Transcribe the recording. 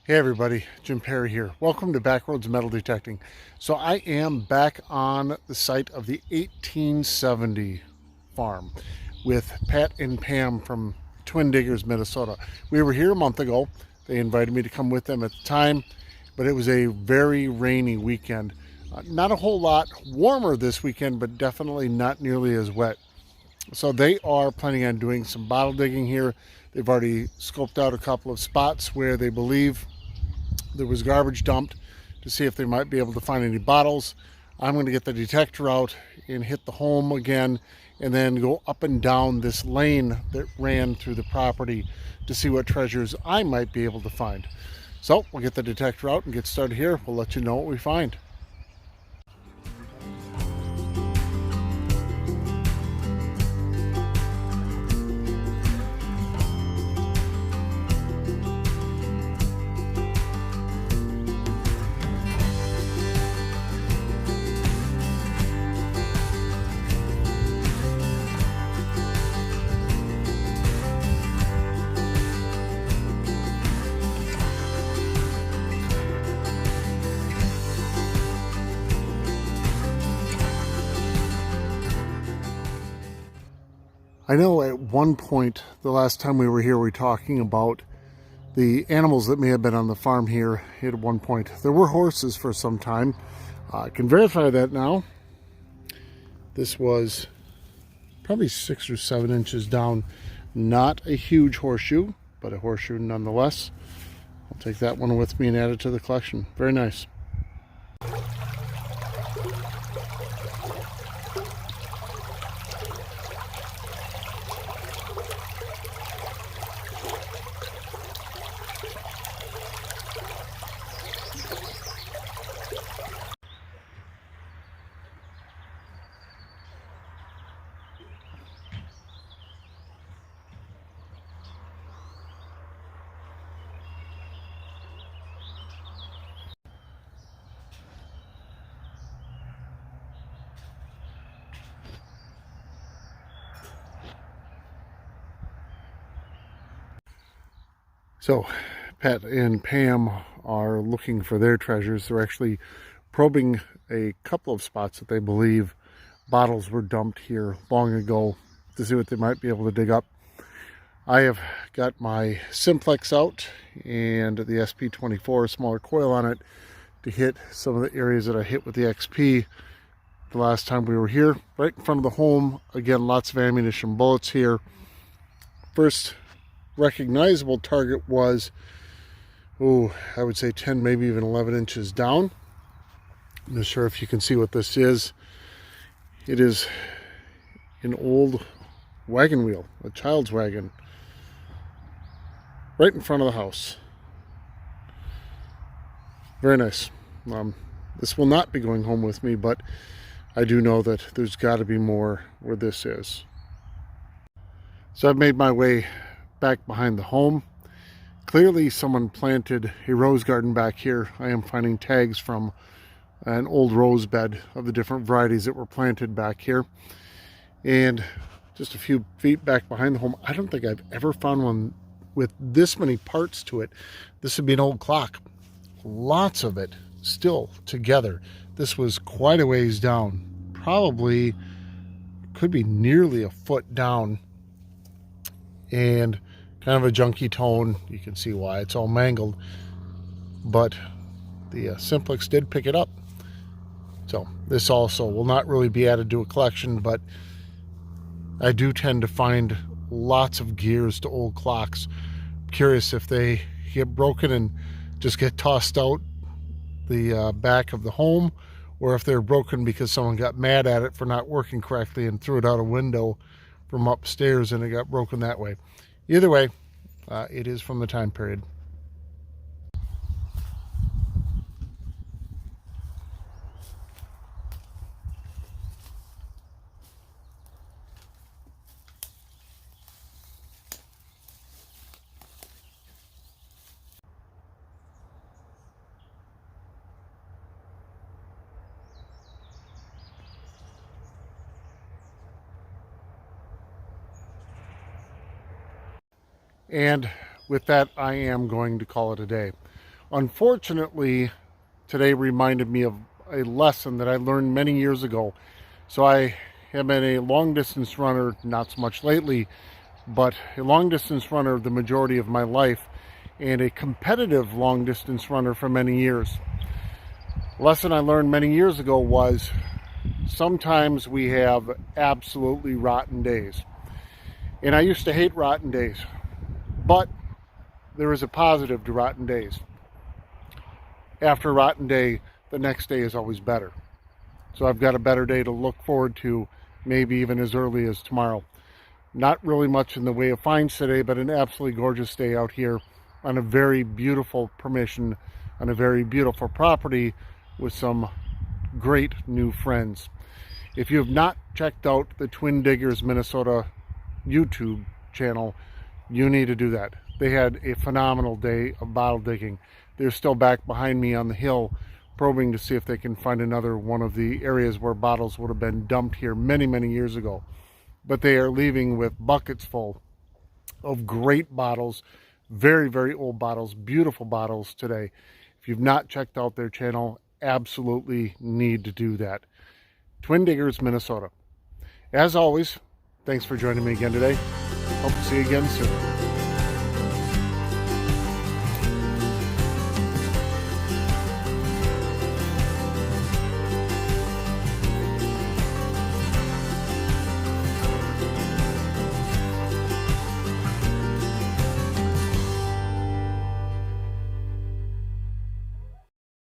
Hey everybody, Jim Perry here. Welcome to Backroads Metal Detecting. So I am back on the site of the 1870 farm with Pat and Pam from Twin Diggers, Minnesota. We were here a month ago. They invited me to come with them at the time, but it was a very rainy weekend. Not a whole lot warmer this weekend, but definitely not nearly as wet. So they are planning on doing some bottle digging here. They've already scoped out a couple of spots where they believe there was garbage dumped to see if they might be able to find any bottles. I'm going to get the detector out and hit the home again and then go up and down this lane that ran through the property to see what treasures I might be able to find. So we'll get the detector out and get started here. We'll let you know what we find. I know at one point, the last time we were here, we were talking about the animals that may have been on the farm here at one point. There were horses for some time. I can verify that now. This was probably 6 or 7 inches down. Not a huge horseshoe, but a horseshoe nonetheless. I'll take that one with me and add it to the collection. Very nice. So Pat and Pam are looking for their treasures. They're actually probing a couple of spots that they believe bottles were dumped here long ago to see what they might be able to dig up. I have got my Simplex out and the SP24 smaller coil on it to hit some of the areas that I hit with the XP the last time we were here. Right in front of the home, again, lots of ammunition bullets here. First recognizable target was, I would say 10, maybe even 11 inches down. I'm not sure if you can see what this is. It is an old wagon wheel, a child's wagon, right in front of the house. Very nice. This will not be going home with me, but I do know that there's got to be more where this is. So I've made my way back behind the home. Clearly someone planted a rose garden back here. I am finding tags from an old rose bed of the different varieties that were planted back here. And just a few feet back behind the home, I don't think I've ever found one with this many parts to it. This would be an old clock. Lots of it still together. This was quite a ways down. Probably could be nearly a foot down. And kind of a junky tone. You can see why it's all mangled, but the Simplex did pick it up. So this also will not really be added to a collection, but I do tend to find lots of gears to old clocks. I'm curious if they get broken and just get tossed out the back of the home, or if they're broken because someone got mad at it for not working correctly and threw it out a window from upstairs and it got broken that way. Either way, it is from the time period. And with that, I am going to call it a day. Unfortunately, today reminded me of a lesson that I learned many years ago. So I have been a long distance runner, not so much lately, but a long distance runner the majority of my life, and a competitive long distance runner for many years. A lesson I learned many years ago was sometimes we have absolutely rotten days. And I used to hate rotten days, but there is a positive to rotten days. After a rotten day, the next day is always better. So I've got a better day to look forward to, maybe even as early as tomorrow. Not really much in the way of finds today, but an absolutely gorgeous day out here on a very beautiful permission, on a very beautiful property with some great new friends. If you have not checked out the Twin Diggers Minnesota YouTube channel, you need to do that. They had a phenomenal day of bottle digging. They're still back behind me on the hill probing to see if they can find another one of the areas where bottles would have been dumped here many years ago. But they are leaving with buckets full of great bottles, very old bottles, beautiful bottles today. If you've not checked out their channel, absolutely need to do that. Twin Diggers, Minnesota. As always, thanks for joining me again today. Hope to see you again soon.